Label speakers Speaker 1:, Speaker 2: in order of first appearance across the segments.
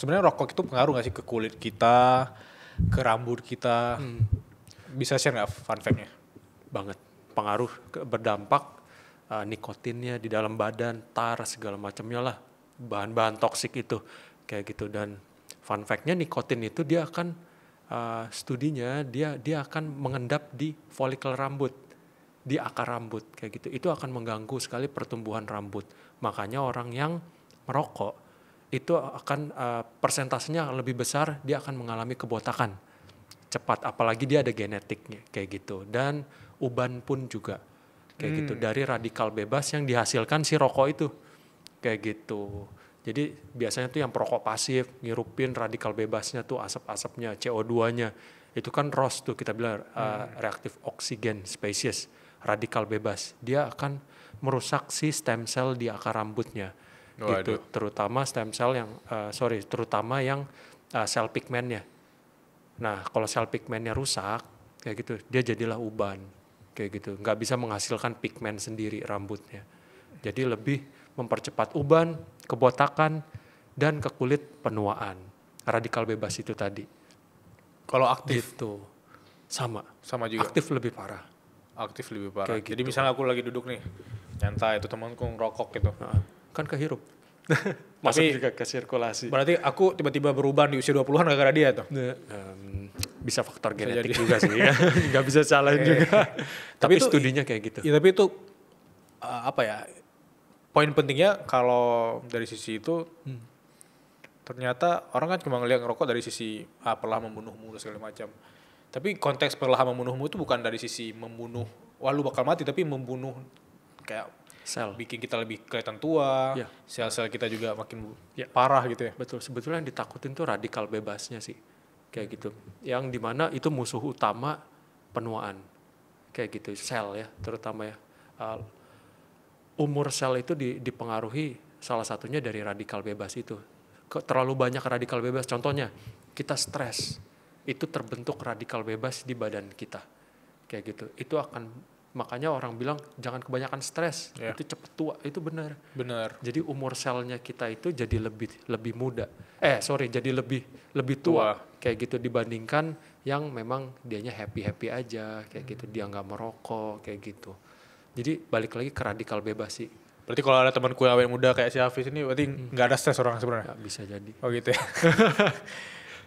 Speaker 1: sebenarnya rokok itu pengaruh nggak sih ke kulit kita, ke rambut kita? Bisa share nggak fun fact-nya?
Speaker 2: Banget pengaruh, berdampak nikotinnya di dalam badan, tar segala macamnya lah, bahan-bahan toksik itu kayak gitu. Dan fun fact-nya nikotin itu dia akan studinya dia akan mengendap di folikel rambut, di akar rambut kayak gitu. Itu akan mengganggu sekali pertumbuhan rambut. Makanya orang yang merokok itu akan persentasenya lebih besar dia akan mengalami kebotakan cepat, apalagi dia ada genetiknya kayak gitu. Dan uban pun juga kayak gitu dari radikal bebas yang dihasilkan si rokok itu kayak gitu. Jadi biasanya tuh yang perokok pasif ngirupin radikal bebasnya tuh, asap-asapnya, CO2-nya itu kan ROS tuh kita bilang reactive oxygen species, radikal bebas. Dia akan merusak si stem cell di akar rambutnya. Gitu, terutama stem cell yang terutama yang sel pigmentnya. Nah, kalau sel pigmentnya rusak kayak gitu, dia jadilah uban kayak gitu. Nggak bisa menghasilkan pigmen sendiri rambutnya. Jadi lebih mempercepat uban, kebotakan, dan ke kulit penuaan. Radikal bebas itu tadi.
Speaker 1: Kalau aktif
Speaker 2: gitu. Sama
Speaker 1: juga.
Speaker 2: Aktif lebih parah.
Speaker 1: Kayak
Speaker 2: gitu.
Speaker 1: Jadi misalnya aku lagi duduk nih, nyantai, itu temanku ngerokok gitu.
Speaker 2: Kan kehirup. Masuk juga ke sirkulasi.
Speaker 1: Berarti aku tiba-tiba berubah di usia 20-an gara-gara dia tuh.
Speaker 2: Bisa faktor genetik juga sih ya. Nggak bisa salahin juga. Tapi itu, studinya kayak gitu.
Speaker 1: Ya, tapi itu apa ya? Poin pentingnya kalau dari sisi itu ternyata orang kan cuma ngelihat ngerokok dari sisi perlahan membunuhmu segala macam. Tapi konteks perlahan membunuhmu itu bukan dari sisi membunuh, wah lu bakal mati, tapi membunuh kayak
Speaker 2: sel,
Speaker 1: bikin kita lebih kelihatan tua,
Speaker 2: ya.
Speaker 1: Sel-sel kita juga makin parah gitu ya.
Speaker 2: Betul, sebetulnya yang ditakutin tuh radikal bebasnya sih, kayak gitu. Yang dimana itu musuh utama penuaan, kayak gitu, sel ya, terutama ya. Umur sel itu dipengaruhi salah satunya dari radikal bebas itu. Terlalu banyak radikal bebas, contohnya kita stres, itu terbentuk radikal bebas di badan kita, kayak gitu. Itu akan, makanya orang bilang jangan kebanyakan stres, itu cepet tua, itu benar. Jadi umur selnya kita itu jadi lebih muda, jadi lebih tua, kayak gitu dibandingkan yang memang dianya happy aja, kayak gitu, dia nggak merokok, kayak gitu. Jadi balik lagi ke radikal bebas sih.
Speaker 1: Berarti kalau ada temanku yang awet muda kayak si Hafiz ini, berarti nggak ada stres orang sebenarnya.
Speaker 2: Bisa jadi.
Speaker 1: Oh gitu ya.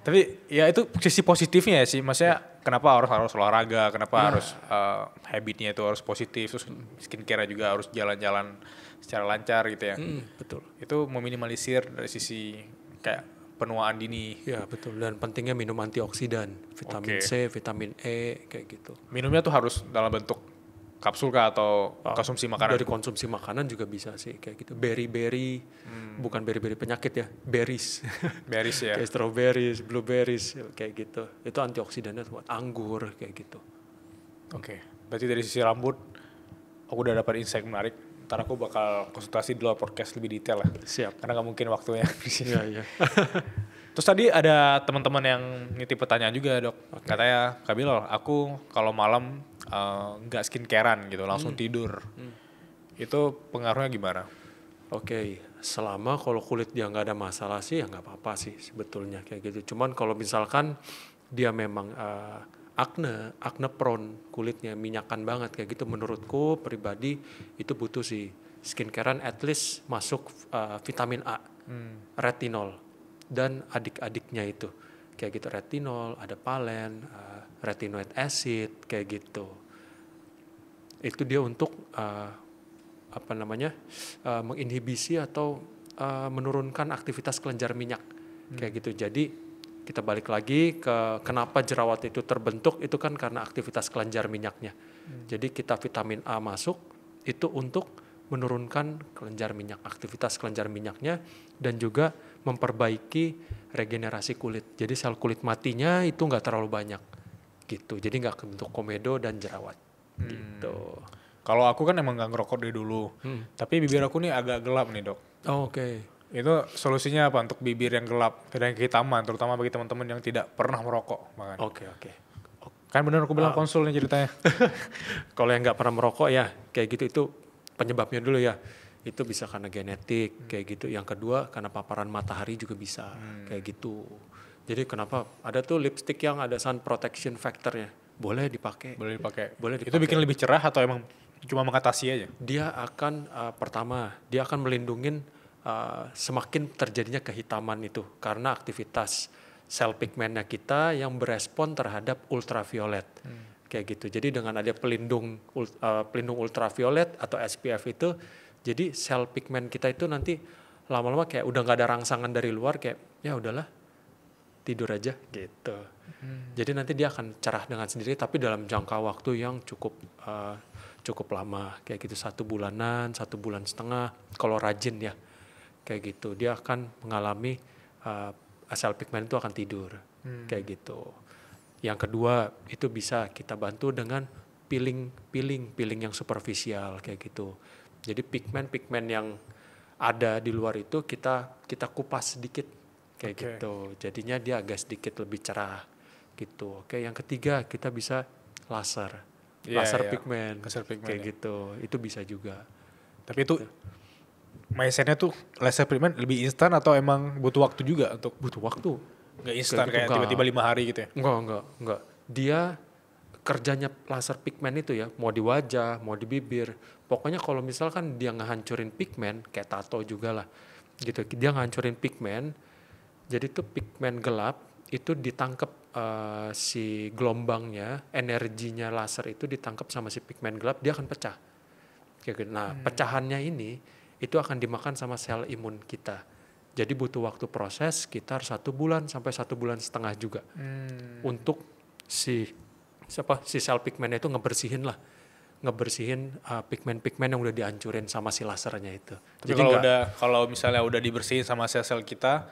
Speaker 1: Tapi ya itu sisi positifnya ya sih, maksudnya kenapa harus olahraga, kenapa harus habitnya itu harus positif, terus skincare juga harus jalan-jalan secara lancar gitu ya.
Speaker 2: Betul.
Speaker 1: Itu meminimalisir dari sisi kayak penuaan dini.
Speaker 2: Ya betul, dan pentingnya minum antioksidan, vitamin C, vitamin E, kayak gitu.
Speaker 1: Minumnya tuh harus dalam bentuk kapsul kah atau konsumsi makanan?
Speaker 2: Dari konsumsi makanan juga bisa sih kayak gitu. Berry, bukan berry penyakit ya, berries.
Speaker 1: Berries ya.
Speaker 2: Kayak strawberries, blueberries, kayak gitu. Itu antioksidannya buat anggur, kayak gitu.
Speaker 1: Oke. Berarti dari sisi rambut, aku udah dapat insight menarik. Ntar aku bakal konsultasi di luar podcast lebih detail lah.
Speaker 2: Siap.
Speaker 1: Karena nggak mungkin waktunya di sini.
Speaker 2: Iya.
Speaker 1: Terus tadi ada teman-teman yang nitip pertanyaan juga, Dok. Katanya, Kak Bilal, aku kalau malam nggak skincarean gitu, langsung tidur. Itu pengaruhnya gimana?
Speaker 2: Oke, selama kalau kulit dia nggak ada masalah sih ya nggak apa-apa sih sebetulnya kayak gitu. Cuman kalau misalkan dia memang acne prone, kulitnya minyakan banget kayak gitu, menurutku pribadi itu butuh sih skincarean, at least masuk vitamin A, retinol, dan adik-adiknya itu kayak gitu, retinol, ada palen, retinoid acid, kayak gitu. Itu dia untuk menginhibisi atau menurunkan aktivitas kelenjar minyak, kayak gitu. Jadi kita balik lagi ke kenapa jerawat itu terbentuk, itu kan karena aktivitas kelenjar minyaknya. Jadi kita vitamin A masuk itu untuk menurunkan kelenjar minyak, aktivitas kelenjar minyaknya, dan juga memperbaiki regenerasi kulit. Jadi sel kulit matinya itu nggak terlalu banyak gitu. Jadi nggak kebentuk komedo dan jerawat gitu.
Speaker 1: Kalau aku kan emang nggak ngerokok dari dulu, tapi bibir aku nih agak gelap nih, Dok.
Speaker 2: Oke.
Speaker 1: Itu solusinya apa untuk bibir yang gelap dan kehitaman, terutama bagi teman-teman yang tidak pernah merokok?
Speaker 2: Oke.
Speaker 1: Kan bener aku bilang konsul nih ceritanya.
Speaker 2: Kalau yang nggak pernah merokok ya kayak gitu, itu penyebabnya dulu ya. Itu bisa karena genetik kayak gitu. Yang kedua karena paparan matahari juga bisa kayak gitu. Jadi kenapa ada tuh lipstick yang ada sun protection factornya, boleh dipakai.
Speaker 1: Boleh dipakai.
Speaker 2: Boleh
Speaker 1: Itu
Speaker 2: dipakai.
Speaker 1: bikin lebih cerah atau emang cuma mengatasi aja?
Speaker 2: Dia akan pertama dia akan melindungin semakin terjadinya kehitaman itu karena aktivitas sel pigmennya kita yang berespon terhadap ultraviolet kayak gitu. Jadi dengan ada pelindung ultraviolet atau SPF itu, jadi sel pigmen kita itu nanti lama-lama kayak udah nggak ada rangsangan dari luar, kayak ya udahlah tidur aja gitu. Jadi nanti dia akan cerah dengan sendiri, tapi dalam jangka waktu yang cukup lama kayak gitu, 1 bulanan, 1,5 bulan kalau rajin ya kayak gitu. Dia akan mengalami sel pigmen itu akan tidur kayak gitu. Yang kedua itu bisa kita bantu dengan peeling yang superficial kayak gitu. Jadi pigmen yang ada di luar itu kita kupas sedikit kayak gitu. Jadinya dia agak sedikit lebih cerah gitu. Oke, yang ketiga kita bisa laser pigmen kayak gitu. Itu bisa juga.
Speaker 1: Tapi itu mindsetnya tuh laser pigment lebih instan atau emang butuh waktu juga untuk?
Speaker 2: Butuh waktu.
Speaker 1: Nggak instan kayak tiba-tiba 5 hari gitu ya?
Speaker 2: Enggak. Dia kerjanya laser pigmen itu ya, mau di wajah, mau di bibir. Pokoknya kalau misalkan dia ngehancurin pigmen, kayak tato juga lah. Gitu, dia ngehancurin pigmen. Jadi tuh pigmen gelap itu ditangkap si gelombangnya, energinya laser itu ditangkap sama si pigmen gelap, dia akan pecah. Kayak gitu. Nah, pecahannya ini itu akan dimakan sama sel imun kita. Jadi butuh waktu proses sekitar 1 bulan sampai 1,5 bulan juga untuk si sel pigmennya itu ngebersihin pigmen-pigmen yang udah dihancurin sama si lasernya itu.
Speaker 1: Tapi kalau misalnya udah dibersihin sama sel-sel kita,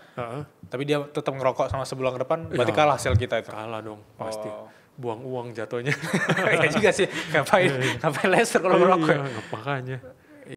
Speaker 1: tapi dia tetap ngerokok sama sebulan ke depan, berarti kalah sel kita itu.
Speaker 2: Kalah dong, pasti. Buang uang jatuhnya.
Speaker 1: Ya juga sih, ngapain laser kalau ngerokok.
Speaker 2: Iya, makanya.